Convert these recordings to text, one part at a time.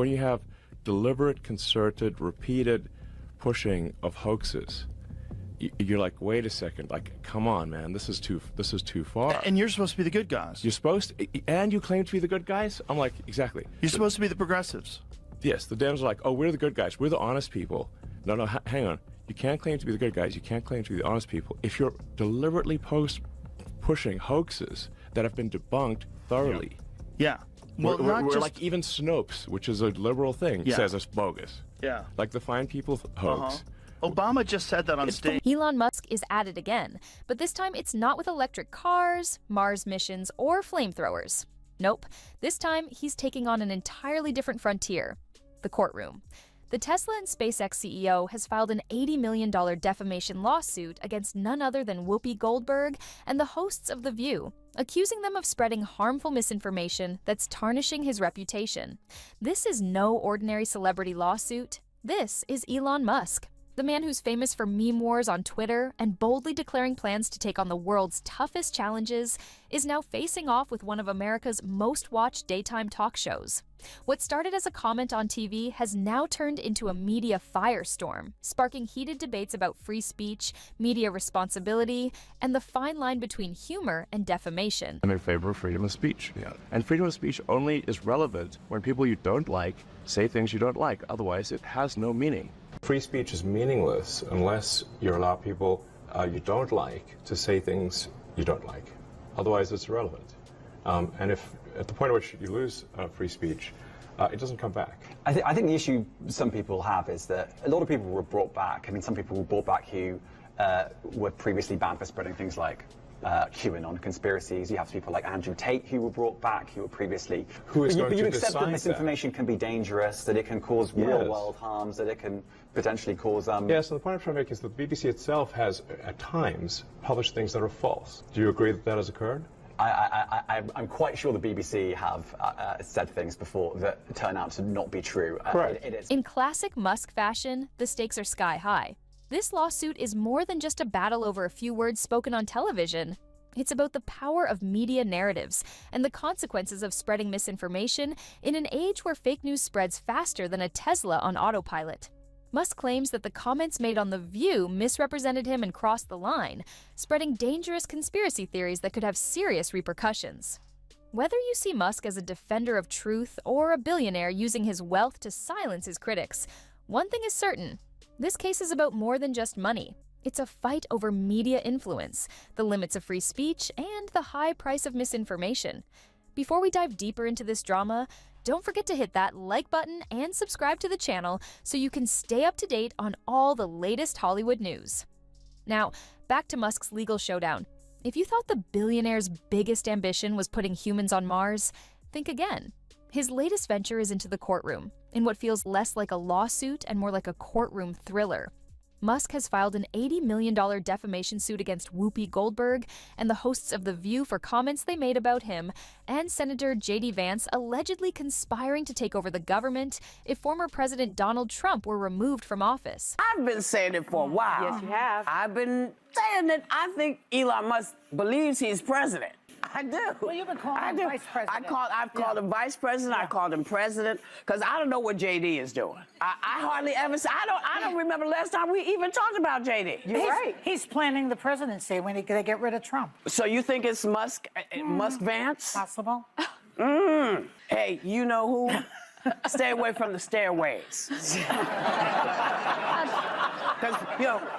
when you have deliberate, concerted, repeated pushing of hoaxes, you're like, wait a second, like, come on, man, this is too far. And you're supposed to be the good guys. You're supposed to, and you claim to be the good guys? I'm like, exactly. You're supposed to be the progressives. Yes, the Dems are like, oh, we're the good guys. We're the honest people. No, hang on. You can't claim to be the good guys. You can't claim to be the honest people. If you're deliberately pushing hoaxes that have been debunked thoroughly. Yeah. Well, we're like, even Snopes, which is a liberal thing, says it's bogus. Yeah. Like the Fine People hoax. Obama just said that on stage. Elon Musk is at it again, but this time it's not with electric cars, Mars missions, or flamethrowers. Nope, this time he's taking on an entirely different frontier, the courtroom. The Tesla and SpaceX CEO has filed an $80 million defamation lawsuit against none other than Whoopi Goldberg and the hosts of The View, accusing them of spreading harmful misinformation that's tarnishing his reputation. This is no ordinary celebrity lawsuit. This is Elon Musk. The man who's famous for meme wars on Twitter and boldly declaring plans to take on the world's toughest challenges is now facing off with one of America's most watched daytime talk shows. What started as a comment on TV has now turned into a media firestorm, sparking heated debates about free speech, media responsibility, and the fine line between humor and defamation. I'm in favor of freedom of speech. Yeah. And freedom of speech only is relevant when people you don't like say things you don't like. Otherwise, it has no meaning. Free speech is meaningless unless you allow people you don't like to say things you don't like. Otherwise, it's irrelevant. And if at the point at which you lose free speech, it doesn't come back. I think the issue some people have is that a lot of people were brought back. I mean, some people were brought back who were previously banned for spreading things like QAnon conspiracies. You have people like Andrew Tate who were brought back, who were previously... Who is going to you accept that decide misinformation can be dangerous, that it can cause real-world harms, that it can potentially cause... Yeah, so the point I'm trying to make is that the BBC itself has, at times, published things that are false. Do you agree that that has occurred? I'm quite sure the BBC have said things before that turn out to not be true. Correct. It is. In classic Musk fashion, the stakes are sky high. This lawsuit is more than just a battle over a few words spoken on television. It's about the power of media narratives and the consequences of spreading misinformation in an age where fake news spreads faster than a Tesla on autopilot. Musk claims that the comments made on The View misrepresented him and crossed the line, spreading dangerous conspiracy theories that could have serious repercussions. Whether you see Musk as a defender of truth or a billionaire using his wealth to silence his critics, one thing is certain. This case is about more than just money. It's a fight over media influence, the limits of free speech, and the high price of misinformation. Before we dive deeper into this drama, don't forget to hit that like button and subscribe to the channel so you can stay up to date on all the latest Hollywood news. Now, back to Musk's legal showdown. If you thought the billionaire's biggest ambition was putting humans on Mars, think again. His latest venture is into the courtroom, in what feels less like a lawsuit and more like a courtroom thriller. Musk has filed an $80 million defamation suit against Whoopi Goldberg and the hosts of The View for comments they made about him, and Senator J.D. Vance allegedly conspiring to take over the government if former President Donald Trump were removed from office. I've been saying it for a while. Yes, you have. I've been saying that I think Elon Musk believes he's president. I do. Well, you've been calling him vice president. I've called him vice president. I called him president because I don't know what JD is doing. I hardly ever say. I don't remember the last time we even talked about JD. You're right. He's planning the presidency when they get rid of Trump. So you think it's Musk Vance? Possible. Hey, you know who? Stay away from the stairways. Because,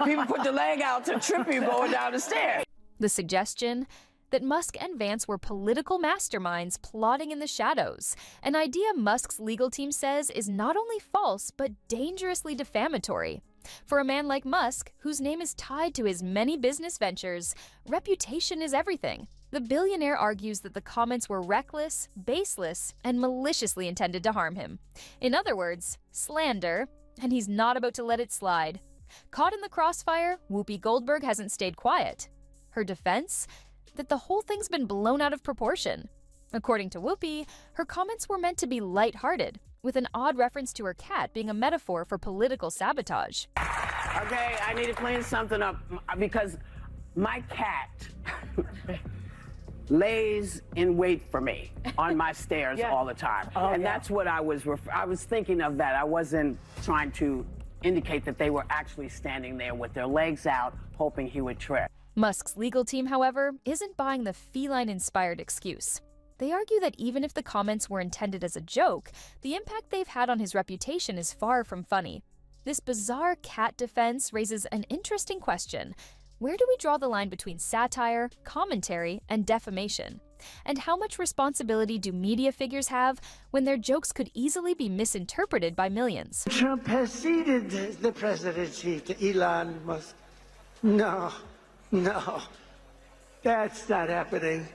people put the leg out to trip you going down the stairs. The suggestion that Musk and Vance were political masterminds plotting in the shadows, an idea Musk's legal team says is not only false, but dangerously defamatory. For a man like Musk, whose name is tied to his many business ventures, reputation is everything. The billionaire argues that the comments were reckless, baseless, and maliciously intended to harm him. In other words, slander, and he's not about to let it slide. Caught in the crossfire, Whoopi Goldberg hasn't stayed quiet. Her defense? That the whole thing's been blown out of proportion. According to Whoopi, her comments were meant to be lighthearted, with an odd reference to her cat being a metaphor for political sabotage. Okay, I need to clean something up because my cat lays in wait for me on my stairs all the time. And that's what I was thinking of that. I wasn't trying to indicate that they were actually standing there with their legs out, hoping he would trip. Musk's legal team, however, isn't buying the feline-inspired excuse. They argue that even if the comments were intended as a joke, the impact they've had on his reputation is far from funny. This bizarre cat defense raises an interesting question. Where do we draw the line between satire, commentary, and defamation? And how much responsibility do media figures have when their jokes could easily be misinterpreted by millions? Trump has ceded the presidency to Elon Musk. No, that's not happening.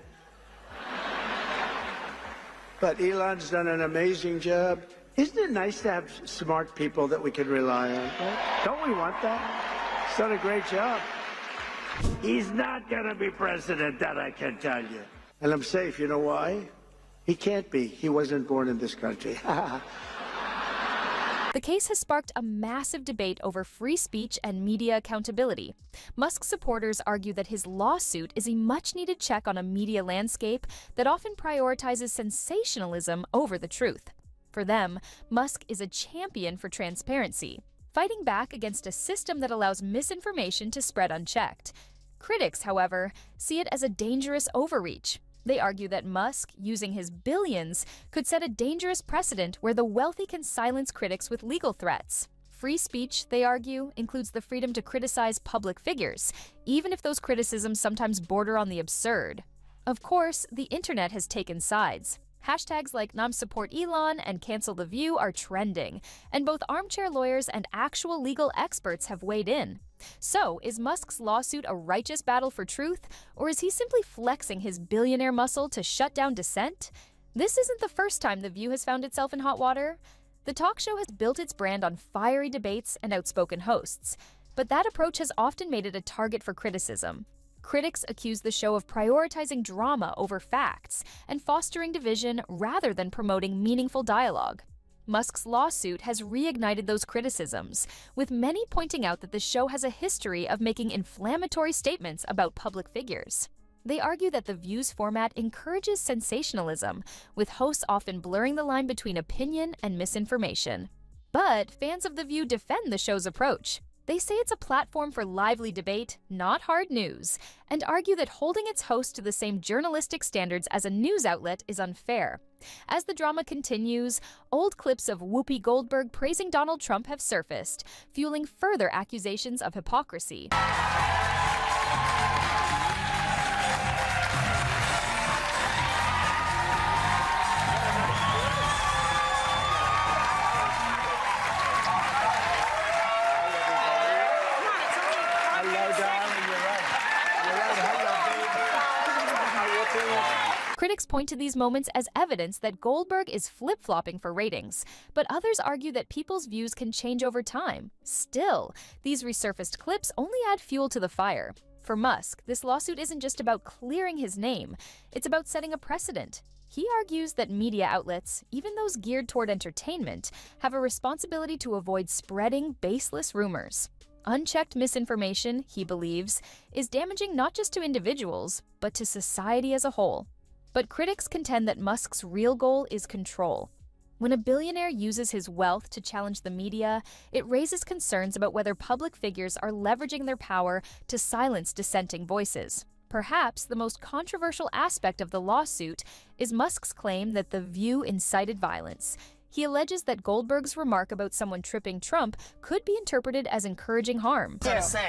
But Elon's done an amazing job. Isn't it nice to have smart people that we can rely on? Right? Don't we want that? He's done a great job. He's not going to be president, that I can tell you. And I'm safe. You know why? He can't be. He wasn't born in this country. The case has sparked a massive debate over free speech and media accountability. Musk's supporters argue that his lawsuit is a much-needed check on a media landscape that often prioritizes sensationalism over the truth. For them, Musk is a champion for transparency, fighting back against a system that allows misinformation to spread unchecked. Critics, however, see it as a dangerous overreach. They argue that Musk, using his billions, could set a dangerous precedent where the wealthy can silence critics with legal threats. Free speech, they argue, includes the freedom to criticize public figures, even if those criticisms sometimes border on the absurd. Of course, the internet has taken sides. Hashtags like #NamSupportElon and Cancel the View are trending, and both armchair lawyers and actual legal experts have weighed in. So, is Musk's lawsuit a righteous battle for truth, or is he simply flexing his billionaire muscle to shut down dissent? This isn't the first time The View has found itself in hot water. The talk show has built its brand on fiery debates and outspoken hosts, but that approach has often made it a target for criticism. Critics accuse the show of prioritizing drama over facts and fostering division rather than promoting meaningful dialogue. Musk's lawsuit has reignited those criticisms, with many pointing out that the show has a history of making inflammatory statements about public figures. They argue that The View's format encourages sensationalism, with hosts often blurring the line between opinion and misinformation. But fans of The View defend the show's approach. They say it's a platform for lively debate, not hard news, and argue that holding its host to the same journalistic standards as a news outlet is unfair. As the drama continues, old clips of Whoopi Goldberg praising Donald Trump have surfaced, fueling further accusations of hypocrisy. Critics point to these moments as evidence that Goldberg is flip-flopping for ratings, but others argue that people's views can change over time. Still, these resurfaced clips only add fuel to the fire. For Musk, this lawsuit isn't just about clearing his name, it's about setting a precedent. He argues that media outlets, even those geared toward entertainment, have a responsibility to avoid spreading baseless rumors. Unchecked misinformation, he believes, is damaging not just to individuals, but to society as a whole. But critics contend that Musk's real goal is control. When a billionaire uses his wealth to challenge the media, it raises concerns about whether public figures are leveraging their power to silence dissenting voices. Perhaps the most controversial aspect of the lawsuit is Musk's claim that The View incited violence. He alleges that Goldberg's remark about someone tripping Trump could be interpreted as encourage harm.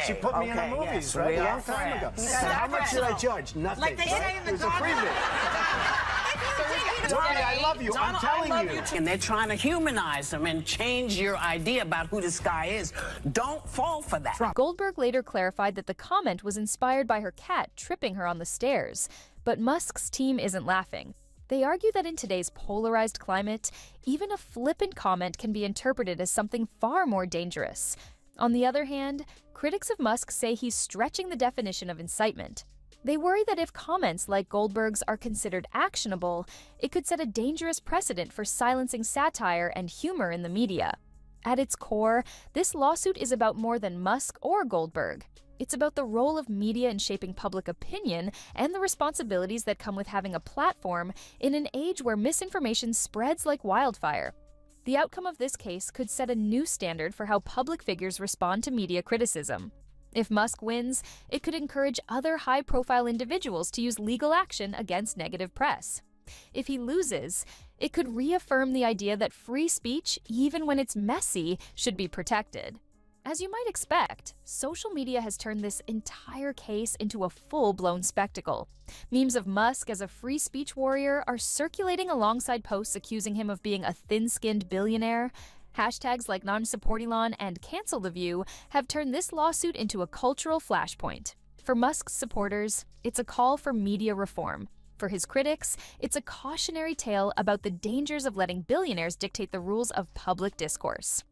She put me in the movies, right? A long time ago. So how much should I judge? Nothing. Like they say in the There's a preview. Whoopi, I love you. I'm telling you. And they're trying to humanize him and change your idea about who this guy is. Don't fall for that. Goldberg later clarified that the comment was inspired by her cat tripping her on the stairs, but Musk's team isn't laughing. They argue that in today's polarized climate, even a flippant comment can be interpreted as something far more dangerous. On the other hand, critics of Musk say he's stretching the definition of incitement. They worry that if comments like Goldberg's are considered actionable, it could set a dangerous precedent for silencing satire and humor in the media. At its core, this lawsuit is about more than Musk or Goldberg. It's about the role of media in shaping public opinion and the responsibilities that come with having a platform in an age where misinformation spreads like wildfire. The outcome of this case could set a new standard for how public figures respond to media criticism. If Musk wins, it could encourage other high-profile individuals to use legal action against negative press. If he loses, it could reaffirm the idea that free speech, even when it's messy, should be protected. As you might expect, social media has turned this entire case into a full-blown spectacle. Memes of Musk as a free speech warrior are circulating alongside posts accusing him of being a thin-skinned billionaire. Hashtags like #NonSupportElon and Cancel the View have turned this lawsuit into a cultural flashpoint. For Musk's supporters, it's a call for media reform. For his critics, it's a cautionary tale about the dangers of letting billionaires dictate the rules of public discourse.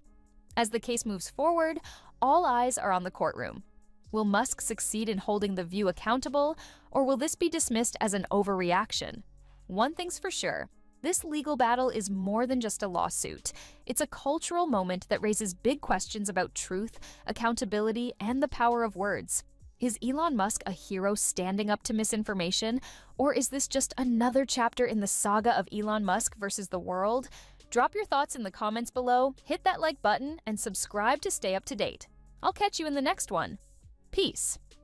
As the case moves forward, all eyes are on the courtroom. Will Musk succeed in holding The View accountable, or will this be dismissed as an overreaction? One thing's for sure, this legal battle is more than just a lawsuit. It's a cultural moment that raises big questions about truth, accountability, and the power of words. Is Elon Musk a hero standing up to misinformation, or is this just another chapter in the saga of Elon Musk versus the world? Drop your thoughts in the comments below, hit that like button, and subscribe to stay up to date. I'll catch you in the next one. Peace.